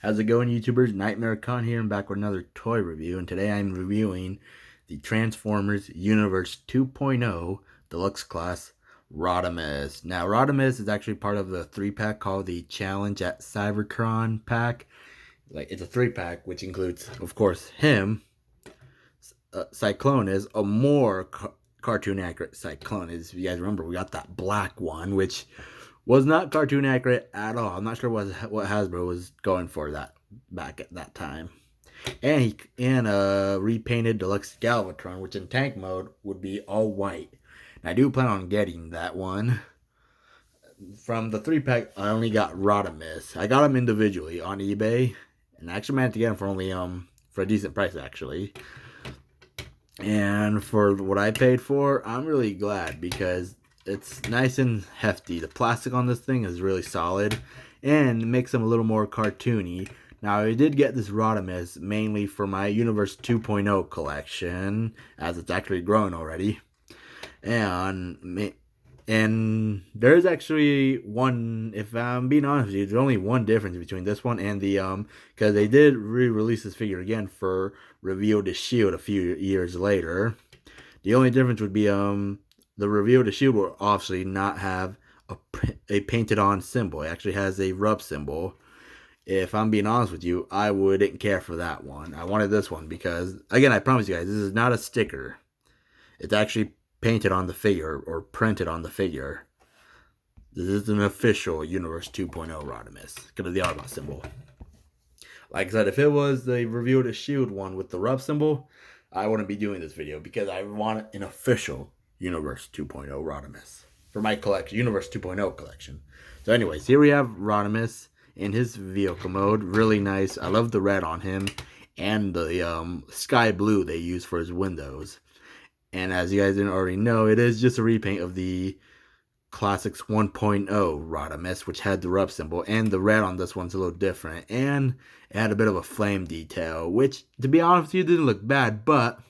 How's it going, YouTubers? Nightmarecon here and back with another toy review, and today I'm reviewing the Transformers Universe 2.0 Deluxe Class Rodimus. Now, Rodimus is actually part of the 3-pack called the Challenge at Cybertron pack. It's a 3-pack, which includes, of course, him, Cyclonus, a more cartoon accurate Cyclonus. If you guys remember, we got that black one, which was not cartoon accurate at all. I'm not sure what Hasbro was going for that back at that time. And a repainted deluxe Galvatron, which in tank mode would be all white. And I do plan on getting that one. From the 3-pack, I only got Rodimus. I got them individually on eBay, and I actually managed to get them for only for a decent price actually. And for what I paid for, I'm really glad because it's nice and hefty. The plastic on this thing is really solid and makes them a little more cartoony. Now, I did get this Rodimus mainly for my Universe 2.0 collection, as it's actually grown already. And there's actually one, if I'm being honest with you, there's only one difference between this one and the, because they did re-release this figure again for Reveal the Shield a few years later. The only difference would be, the Reveal the Shield will obviously not have a painted on symbol. It actually has a rub symbol. If I'm being honest with you, I wouldn't care for that one. I wanted this one because, again, I promise you guys, this is not a sticker. It's actually painted on the figure or printed on the figure. This is an official Universe 2.0 Rodimus because of the Autobot symbol. Like I said, if it was the Reveal the Shield one with the rub symbol, I wouldn't be doing this video because I want an official Universe 2.0 Rodimus for my collection, Universe 2.0 collection. So anyways, here we have Rodimus in his vehicle mode. Really nice. I love the red on him and the sky blue they use for his windows. And as you guys didn't already know, it is just a repaint of the Classics 1.0 Rodimus, which had the rub symbol, and the red on this one's a little different, and it had a bit of a flame detail, which, to be honest with you, didn't look bad, but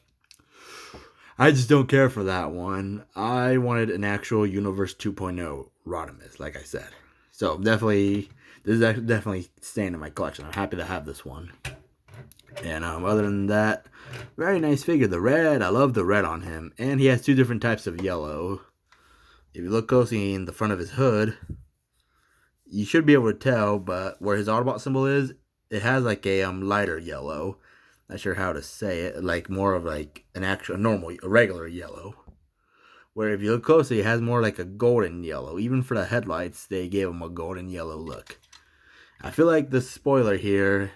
I just don't care for that one. I wanted an actual Universe 2.0 Rodimus, like I said. So definitely, this is definitely staying in my collection. I'm happy to have this one. And other than that, very nice figure. The red, I love the red on him. And he has two different types of yellow. If you look closely in the front of his hood, you should be able to tell, but where his Autobot symbol is, it has like a lighter yellow. Not sure how to say it, like more of like an actual a regular yellow. Where if you look closely, it has more like a golden yellow. Even for the headlights, they gave him a golden yellow look. I feel like the spoiler here,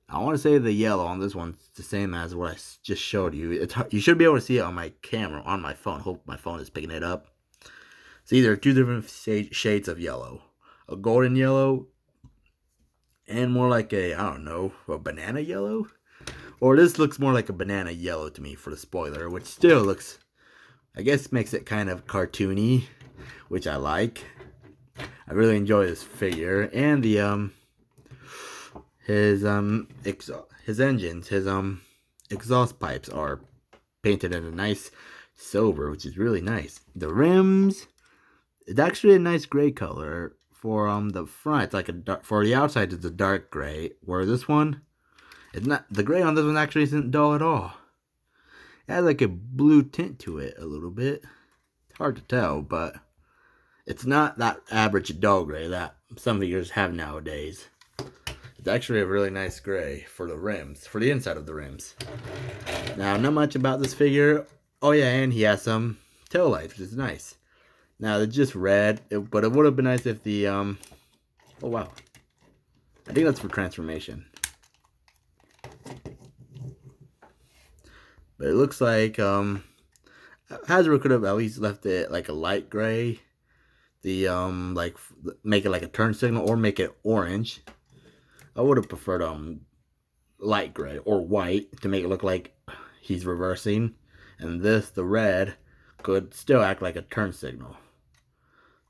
I want to say the yellow on this one's the same as what I just showed you. You should be able to see it on my camera, on my phone. Hope my phone is picking it up. See, there are two different shades of yellow. A golden yellow and more like a, I don't know, a banana yellow? Or this looks more like a banana yellow to me for the spoiler, which still looks, I guess, makes it kind of cartoony, which I like. I really enjoy this figure. And the, his engines, his exhaust pipes are painted in a nice silver, which is really nice. The rims, it's actually a nice gray color. For the front, it's like a dark, for the outside it's a dark gray, where this one, it's not, the gray on this one actually isn't dull at all. It has like a blue tint to it a little bit. It's hard to tell, but it's not that average dull gray that some figures have nowadays. It's actually a really nice gray for the rims, for the inside of the rims. Now, not much about this figure. Oh yeah, and he has some tail lights, which is nice. Now, they're just red, but it would have been nice if the, oh wow. I think that's for transformation. But it looks like, Hasbro could have at least left it like a light gray. The, like, make it like a turn signal or make it orange. I would have preferred, light gray or white to make it look like he's reversing. And this, the red, could still act like a turn signal.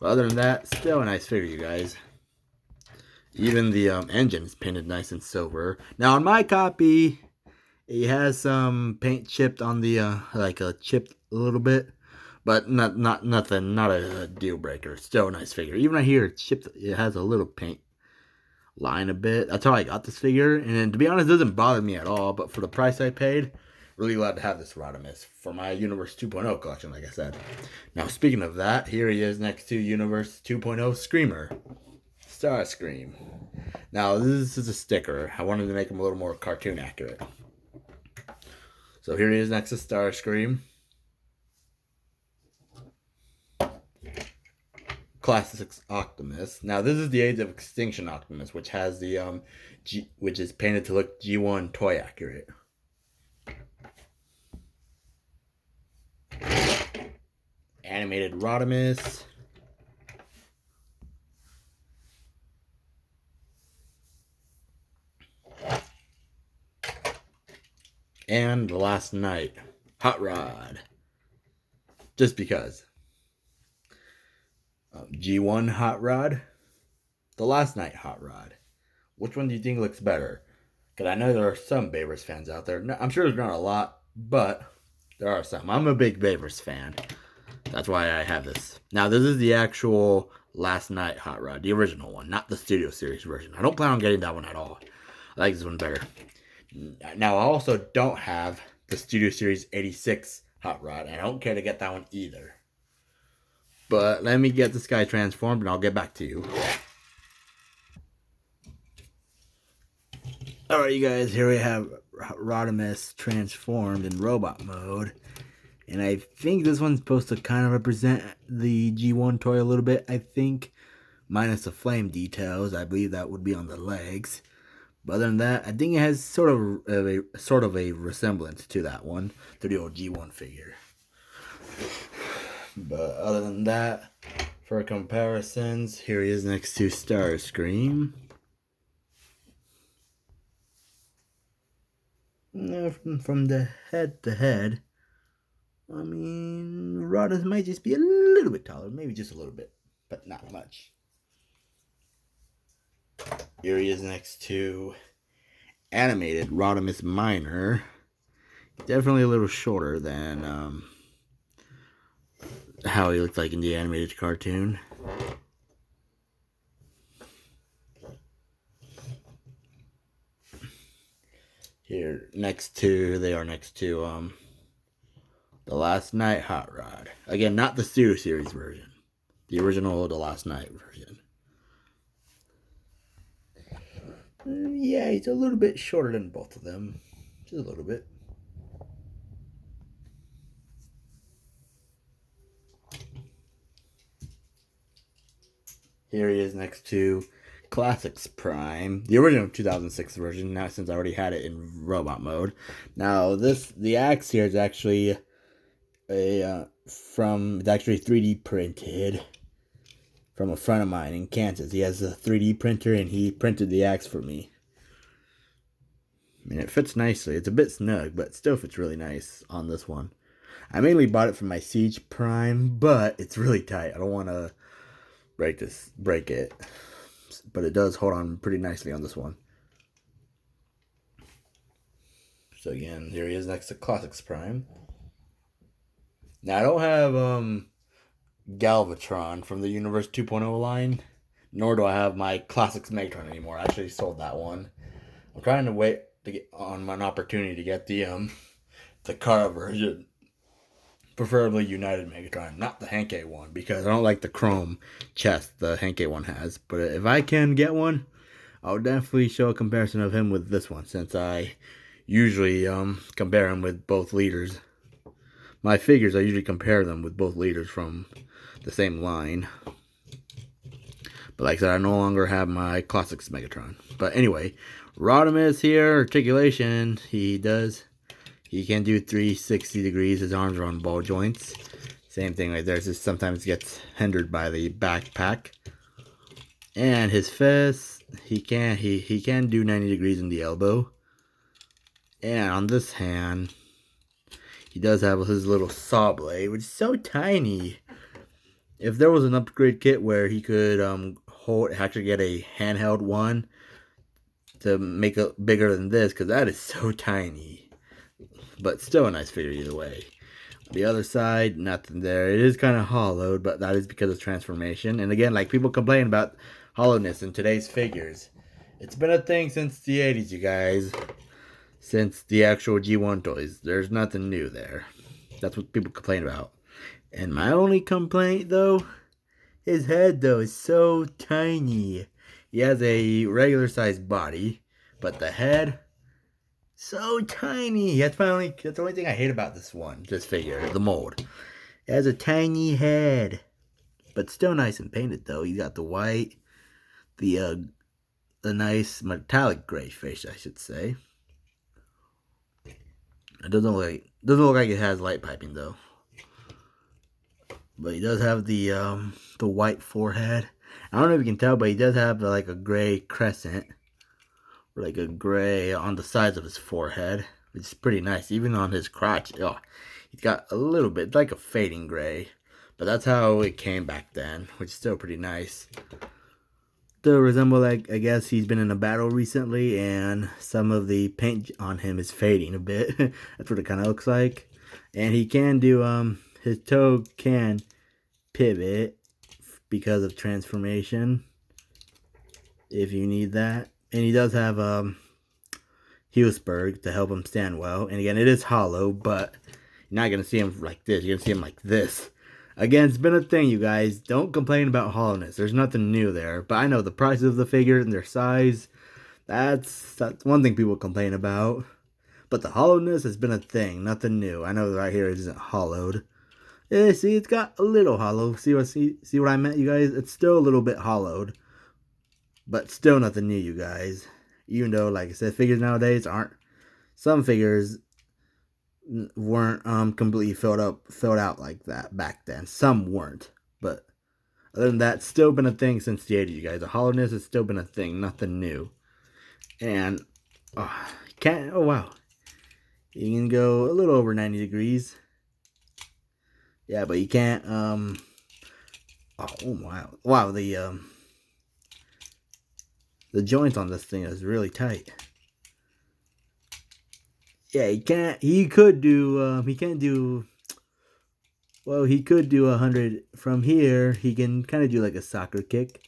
But other than that, still a nice figure, you guys. Even the engine is painted nice and silver. Now, on my copy, it has some paint chipped on the, like a chipped a little bit. But nothing, not a deal breaker. Still a nice figure. Even right here, it's chipped, it has a little paint line a bit. That's how I got this figure. And then, to be honest, it doesn't bother me at all. But for the price I paid, really glad to have this Rodimus for my Universe 2.0 collection, like I said. Now, speaking of that, here he is next to Universe 2.0 Screamer. Starscream. Now, this is a sticker. I wanted to make him a little more cartoon accurate. So here he is next to Starscream. Classic Optimus. Now this is the Age of Extinction Optimus, which has the which is painted to look G1 toy accurate. Animated Rodimus. And the Last Night Hot Rod. Just because. G1 Hot Rod. The Last Night Hot Rod. Which one do you think looks better? Because I know there are some Bayverse fans out there. I'm sure there's not a lot, but there are some. I'm a big Bayverse fan. That's why I have this. Now, this is the actual Last Night Hot Rod. The original one, not the Studio Series version. I don't plan on getting that one at all. I like this one better. Now, I also don't have the Studio Series 86 Hot Rod. And I don't care to get that one either. But let me get this guy transformed and I'll get back to you. Alright, you guys, here we have Rodimus transformed in robot mode. And I think this one's supposed to kind of represent the G1 toy a little bit, I think. Minus the flame details. I believe that would be on the legs. But other than that, I think it has sort of a resemblance to that one, to the old G1 figure. But other than that, for comparisons, here he is next to Starscream. From the head to head, I mean, Rodimus might just be a little bit taller, maybe just a little bit, but not much. Here he is next to animated Rodimus Minor. Definitely a little shorter than how he looked like in the animated cartoon. Here, they are next to the Last Night Hot Rod. Again, not the Studio Series version. The original The Last Night version. Yeah, he's a little bit shorter than both of them. Just a little bit. Here he is next to Classics Prime, the original 2006 version. Now, since I already had it in robot mode. Now, the axe here is actually it's actually 3D printed from a friend of mine in Kansas. He has a 3D printer and he printed the axe for me. I mean, it fits nicely. It's a bit snug, but still fits really nice on this one. I mainly bought it for my Siege Prime, but it's really tight. I don't want to break it. But it does hold on pretty nicely on this one. So again, here he is next to Classics Prime. Now, I don't have Galvatron from the Universe 2.0 line, nor do I have my Classics Megatron anymore. I actually sold that one. I'm trying to wait to get on an opportunity to get the car version, preferably United Megatron, not the Henkei one, because I don't like the chrome chest the Henkei one has. But if I can get one, I'll definitely show a comparison of him with this one, since I usually compare him with both leaders. My figures, I usually compare them with both leaders from the same line. But like I said, I no longer have my Classics Megatron. But anyway, Rodimus here, articulation, he can do 360 degrees. His arms are on ball joints. Same thing right there. It just sometimes gets hindered by the backpack. And his fist, he can do 90 degrees in the elbow. And on this hand, he does have his little saw blade, which is so tiny. If there was an upgrade kit where he could actually get a handheld one to make it bigger than this, because that is so tiny. But still a nice figure either way. The other side, nothing there. It is kind of hollowed, but that is because of transformation. And again, like people complain about hollowness in today's figures. It's been a thing since the 80s, you guys. Since the actual G1 toys. There's nothing new there. That's what people complain about. And my only complaint, though, his head, though, is so tiny. He has a regular sized body, but the head, so tiny. That's the only thing I hate about this figure, the mold. It has a tiny head. But still nice and painted, though. You got the white, the nice metallic gray face, I should say. It doesn't look like it has light piping, though. But he does have the white forehead. I don't know if you can tell, but he does have like a gray crescent, or like a gray on the sides of his forehead, which is pretty nice. Even on his crotch, he's got a little bit like a fading gray. But that's how it came back then, which is still pretty nice. To resemble, like, I guess he's been in a battle recently, and some of the paint on him is fading a bit. That's what it kind of looks like. And he can do, his toe can pivot because of transformation, if you need that. And he does have, Hewsberg to help him stand well. And again, it is hollow, but you're not going to see him like this. You're going to see him like this. Again, it's been a thing, you guys. Don't complain about hollowness. There's nothing new there. But I know the prices of the figures and their size, that's one thing people complain about. But the hollowness has been a thing. Nothing new. I know right here it isn't hollowed. Yeah, see, it's got a little hollow. See what I meant, you guys? It's still a little bit hollowed. But still nothing new, you guys. Even though, like I said, figures nowadays aren't... Some figures weren't completely filled out like that back then. Some weren't, but other than that, still been a thing since the 80s, you guys. The hollowness has still been a thing, nothing new. And oh wow, you can go a little over 90 degrees. Yeah, but you can't oh wow, the joints on this thing is really tight. Yeah, he could do 100 from here. He can kind of do like a soccer kick.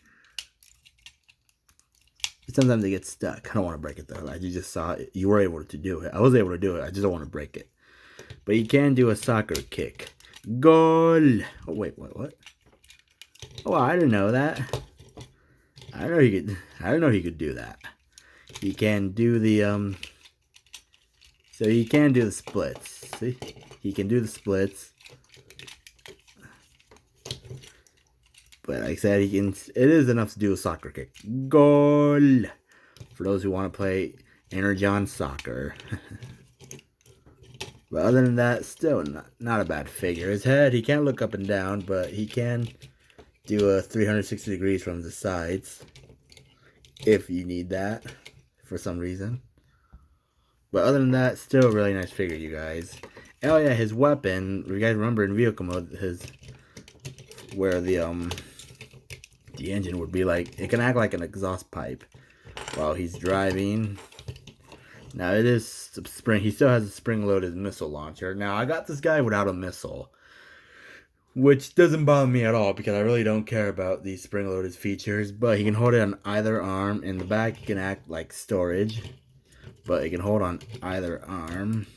Sometimes they get stuck. I don't want to break it though. Like you just saw it. You were able to do it. I was able to do it. I just don't want to break it. But he can do a soccer kick. Goal. Oh wait, what? Oh, I didn't know that. I didn't know he could do that. He can do the So he can do the splits. See? He can do the splits. But like I said, it is enough to do a soccer kick. Goal! For those who want to play Energon soccer. But other than that, still not a bad figure. His head, he can't look up and down, but he can do a 360 degrees from the sides. If you need that for some reason. But other than that, still a really nice figure, you guys. Oh yeah, his weapon, you guys remember in vehicle mode, where the engine would be like, it can act like an exhaust pipe while he's driving. Now it is spring, he still has a spring-loaded missile launcher. Now I got this guy without a missile, which doesn't bother me at all because I really don't care about these spring-loaded features. But he can hold it on either arm. In the back, he can act like storage. But it can hold on either arm.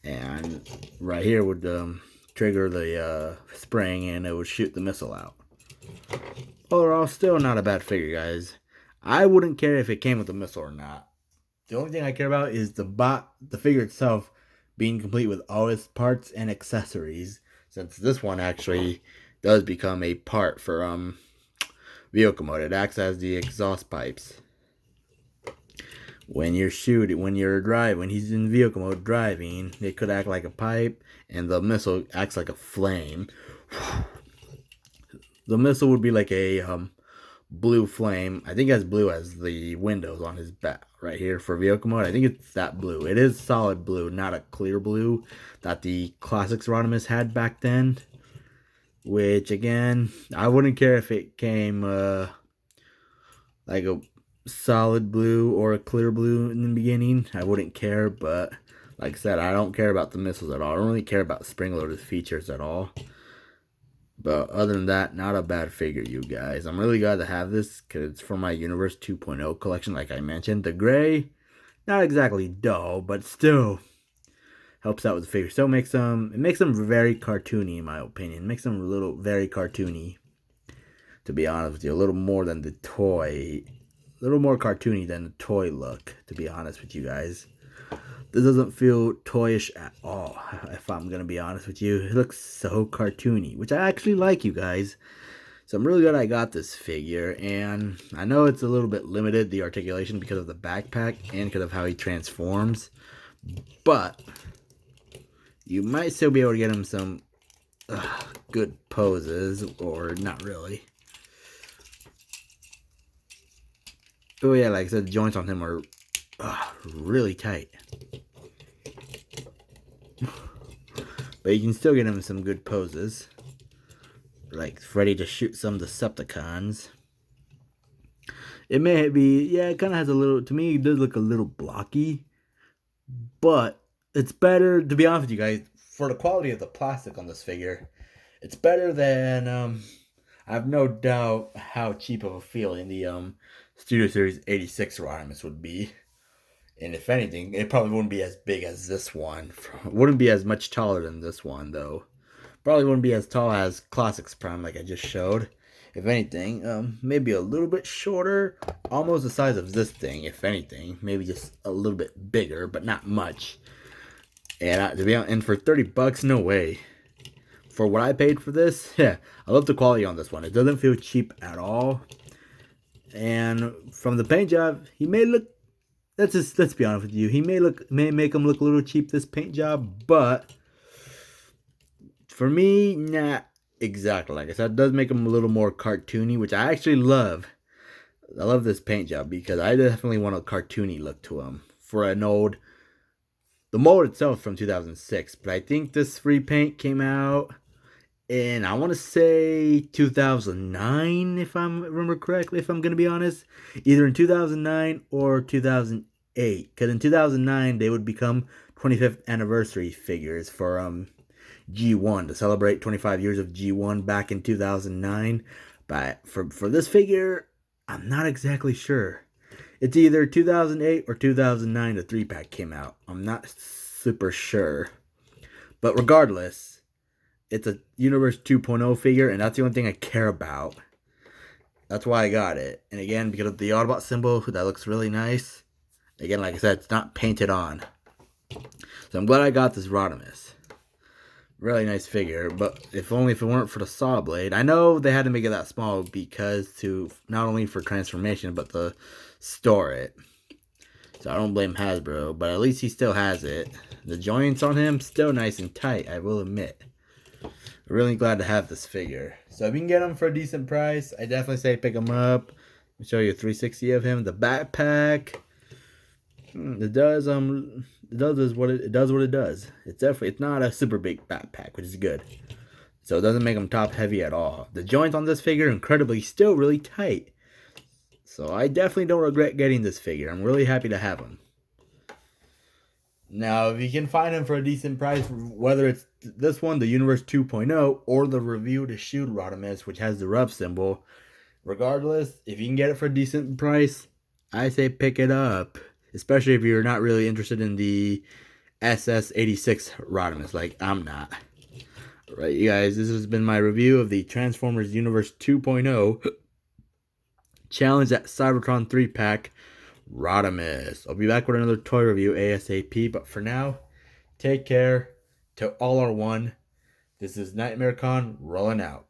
And right here would trigger the spring and it would shoot the missile out. Overall, still not a bad figure, guys. I wouldn't care if it came with a missile or not. The only thing I care about is the figure itself being complete with all its parts and accessories. Since this one actually does become a part for vehicle mode. It acts as the exhaust pipes. When you're shooting, when he's in vehicle mode driving, it could act like a pipe, and the missile acts like a flame. The missile would be like a blue flame. I think as blue as the windows on his back right here for vehicle mode. I think it's that blue. It is solid blue, not a clear blue that the classics Rodimus had back then. Which again, I wouldn't care if it came like a solid blue or a clear blue in the beginning. I wouldn't care, but like I said, I don't care about the missiles at all. I don't really care about spring-loaded features at all. But other than that, not a bad figure, you guys. I'm really glad to have this because it's from my Universe 2.0 collection, like I mentioned. The gray, not exactly dull, but still helps out with the figure. Still makes them, it makes them very cartoony, in my opinion. It makes them a little very cartoony, to be honest with you. A little more than the toy, a little more cartoony than the toy look, to be honest with you guys. This doesn't feel toyish at all, if I'm going to be honest with you. It looks so cartoony, which I actually like, you guys. So I'm really glad I got this figure, and I know it's a little bit limited, the articulation, because of the backpack and because of how he transforms. But you might still be able to get him some good poses, or not really. Oh yeah, like I said, the joints on him are really tight. But you can still get him some good poses. Like ready to shoot some Decepticons. It may be, yeah, it kind of has a little, to me, it does look a little blocky. But it's better, to be honest with you guys, for the quality of the plastic on this figure, it's better than, I have no doubt how cheap of a feeling the Studio Series 86 Rodimus would be. And if anything, it probably wouldn't be as big as this one. It wouldn't be as much taller than this one, though. Probably wouldn't be as tall as Classics Prime, like I just showed. If anything, maybe a little bit shorter. Almost the size of this thing, if anything. Maybe just a little bit bigger, but not much. And to be honest, and for 30 bucks, no way. For what I paid for this, yeah, I love the quality on this one. It doesn't feel cheap at all. And from the paint job, he may look, let's be honest with you, he may make him look a little cheap, this paint job, but for me, not exactly. Like I said, it does make him a little more cartoony, which I actually love. I love this paint job because I definitely want a cartoony look to him for an old. The mold itself from 2006, but I think this repaint came out in, I want to say 2009, if I remember correctly, if I'm going to be honest. Either in 2009 or 2008. Because in 2009, they would become 25th anniversary figures for G1 to celebrate 25 years of G1 back in 2009. But for this figure, I'm not exactly sure. It's either 2008 or 2009 the 3-pack came out. I'm not super sure. But regardless, it's a Universe 2.0 figure, and that's the only thing I care about. That's why I got it. And again, because of the Autobot symbol, that looks really nice. Again, like I said, it's not painted on. So I'm glad I got this Rodimus. Really nice figure, but if only if it weren't for the saw blade. I know they had to make it that small because to, not only for transformation, but to store it. So I don't blame Hasbro, but at least he still has it. The joints on him, still nice and tight, I will admit. Really glad to have this figure. So if you can get him for a decent price, I definitely say pick him up. I'll show you a 360 of him. The backpack, it does what it does. It's not a super big backpack, which is good. So it doesn't make him top heavy at all. The joints on this figure, incredibly, still really tight. So I definitely don't regret getting this figure. I'm really happy to have him. Now, if you can find him for a decent price, whether it's this one, the Universe 2.0, or the Review to Shoot Rodimus, which has the rub symbol, regardless, if you can get it for a decent price, I say pick it up. Especially if you're not really interested in the SS86 Rodimus, like I'm not. Alright, you guys, this has been my review of the Transformers Universe 2.0 Challenge at Cybertron 3-pack Rodimus. I'll be back with another toy review ASAP, but for now, take care. To all are one. This is Nightmarecon rolling out.